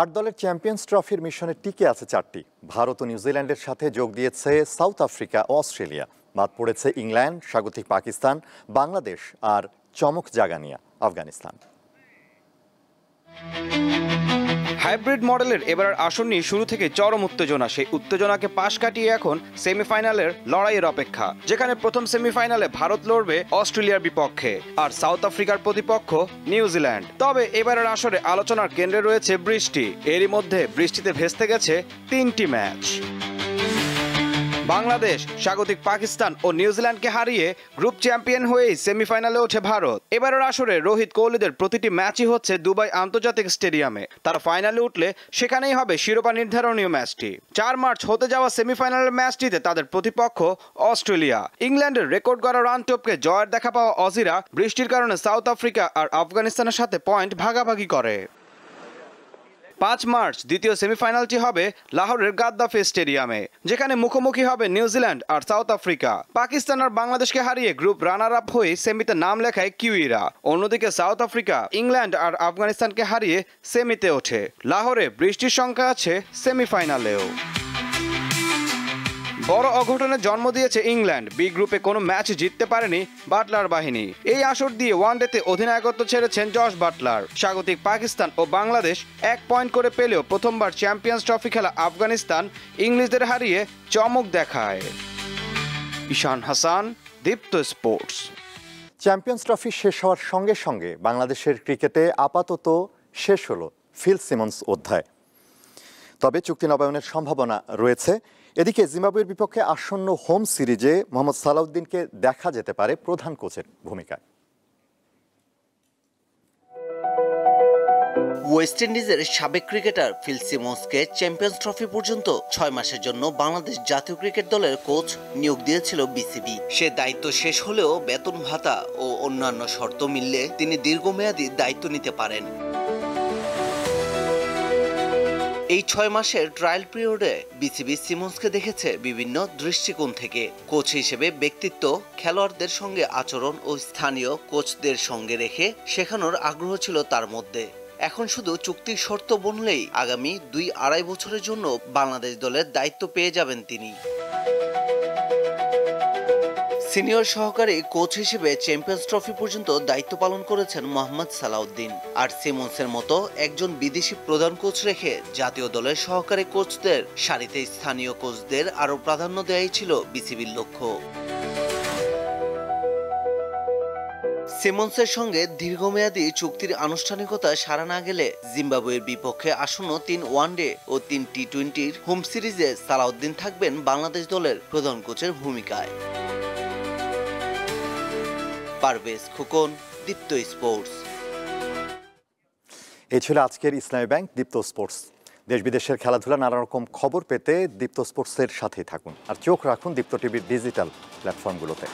8 দলের চ্যাম্পিয়ন্স ট্রফির মিশনে টিকে আছে 4টি। ভারত ও নিউজিল্যান্ডের সাথে যোগ দিয়েছে সাউথ আফ্রিকা ও অস্ট্রেলিয়া। বাদ পড়েছে ইংল্যান্ড, স্বাগতিক পাকিস্তান, বাংলাদেশ আর চমক জাগানিয়া আফগানিস্তান। হাইব্রিড মডেলের এবারের আসর নিয়ে শুরু থেকে চরম উত্তেজনা। সেই উত্তেজনাকে পাশ কাটিয়ে এখন সেমিফাইনালের লড়াইয়ের অপেক্ষা, যেখানে প্রথম সেমিফাইনালে ভারত লড়বে অস্ট্রেলিয়ার বিপক্ষে আর সাউথ আফ্রিকার প্রতিপক্ষ নিউজিল্যান্ড। তবে এবারের আসরে আলোচনার কেন্দ্রে রয়েছে বৃষ্টি। এরই মধ্যে বৃষ্টিতে ভেস্তে গেছে 3টি ম্যাচ। বাংলাদেশ স্বাগতিক পাকিস্তান ও নিউজিল্যান্ডকে হারিয়ে গ্রুপ চ্যাম্পিয়ন হয়েই সেমিফাইনালে ওঠে ভারত। এবারের আসরে রোহিত কোহলিদের প্রতিটি ম্যাচই হচ্ছে দুবাই আন্তর্জাতিক স্টেডিয়ামে। তারা ফাইনালে উঠলে সেখানেই হবে শিরোপা নির্ধারণীয় ম্যাচটি। 4 মার্চ হতে যাওয়া সেমিফাইনালের ম্যাচটিতে তাদের প্রতিপক্ষ অস্ট্রেলিয়া। ইংল্যান্ডের রেকর্ড গড়া রান টপকে জয়ের দেখা পাওয়া অজিরা বৃষ্টির কারণে সাউথ আফ্রিকা আর আফগানিস্তানের সাথে পয়েন্ট ভাগাভাগি করে। 5 মার্চ দ্বিতীয় সেমিফাইনালটি হবে লাহোরের গাদ্দাফি স্টেডিয়ামে, যেখানে মুখোমুখি হবে নিউজিল্যান্ড আর সাউথ আফ্রিকা। পাকিস্তান আর বাংলাদেশকে হারিয়ে গ্রুপ রানার আপ হয়ে সেমিতে নাম লেখায় কিউইরা। অন্যদিকে সাউথ আফ্রিকা ইংল্যান্ড আর আফগানিস্তানকে হারিয়ে সেমিতে ওঠে। লাহোরে বৃষ্টির সংখ্যা আছে সেমিফাইনালেও। বড় অঘটনের জন্ম দিয়েছে ইংল্যান্ড। বি গ্রুপে কোনো ম্যাচ জিততে পারেনি বাটলার বাহিনী। এই আসর দিয়ে ওয়ানডেতে অধিনায়কত্ব ছেড়েছেন জশ বাটলার। স্বাগতিক পাকিস্তান ও বাংলাদেশ 1 পয়েন্ট করে পেলেও প্রথমবার চ্যাম্পিয়ন্স ট্রফি খেলা আফগানিস্তান ইংলিশদের হারিয়ে চমক দেখায়। ঈশান হাসান, দীপ্ত স্পোর্টস। চ্যাম্পিয়ন্স ট্রফি শেষ হওয়ার সঙ্গে সঙ্গে বাংলাদেশের ক্রিকেটে আপাতত শেষ হলো ফিল সিমন্স অধ্যায়। তবে চুক্তি নবায়নের সম্ভাবনা রয়েছে। এদিকে জিম্বাবুয়ের বিপক্ষে আসন্ন হোম সিরিজে মোহাম্মদ সালাউদ্দিনকে দেখা যেতে পারে প্রধান কোচের ভূমিকায়। ওয়েস্ট ইন্ডিজের সাবেক ক্রিকেটার ফিল সিমন্সকে চ্যাম্পিয়ন্স ট্রফি পর্যন্ত 6 মাসের জন্য বাংলাদেশ জাতীয় ক্রিকেট দলের কোচ নিয়োগ দিয়েছিল বিসিবি। সে দায়িত্ব শেষ হলেও বেতন ভাতা ও অন্যান্য শর্ত মিললে তিনি দীর্ঘমেয়াদী দায়িত্ব নিতে পারেন। এই 6 মাসের ট্রায়াল পিরিয়ডে বিসিবি সিমন্সকে দেখেছে বিভিন্ন দৃষ্টিকোণ থেকে। কোচ হিসেবে ব্যক্তিত্ব, খেলোয়াড়দের সঙ্গে আচরণ ও স্থানীয় কোচদের সঙ্গে রেখে শেখানোর আগ্রহ ছিল তার মধ্যে। এখন শুধু চুক্তির শর্ত বনলেই আগামী 2-2.5 বছরের জন্য বাংলাদেশ দলের দায়িত্ব পেয়ে যাবেন তিনি। সিনিয়র সহকারী কোচ হিসেবে চ্যাম্পিয়ন্স ট্রফি পর্যন্ত দায়িত্ব পালন করেছেন মোহাম্মদ সালাউদ্দিন। আর সিমন্সের মতো একজন বিদেশি প্রধান কোচ রেখে জাতীয় দলের সহকারী কোচদের সারিতে স্থানীয় কোচদের আরও প্রাধান্য দেওয়াই ছিল বিসিবির লক্ষ্য। সিমন্সের সঙ্গে দীর্ঘমেয়াদী চুক্তির আনুষ্ঠানিকতা সাড়া না গেলে জিম্বাবুয়ের বিপক্ষে আসন্ন 3 ওয়ানডে ও 3 টি-20 হোম সিরিজে সালাউদ্দিন থাকবেন বাংলাদেশ দলের প্রধান কোচের ভূমিকায়। পারভেজ খোকন, দীপ্ত স্পোর্টস। এই ছিল আজকের ইসলামী ব্যাংক দীপ্ত স্পোর্টস। দেশ বিদেশের খেলাধুলা নানা রকম খবর পেতে দীপ্ত স্পোর্টসের সাথেই থাকুন আর চোখ রাখুন দীপ্ত টিভির ডিজিটাল প্ল্যাটফর্মগুলোতে।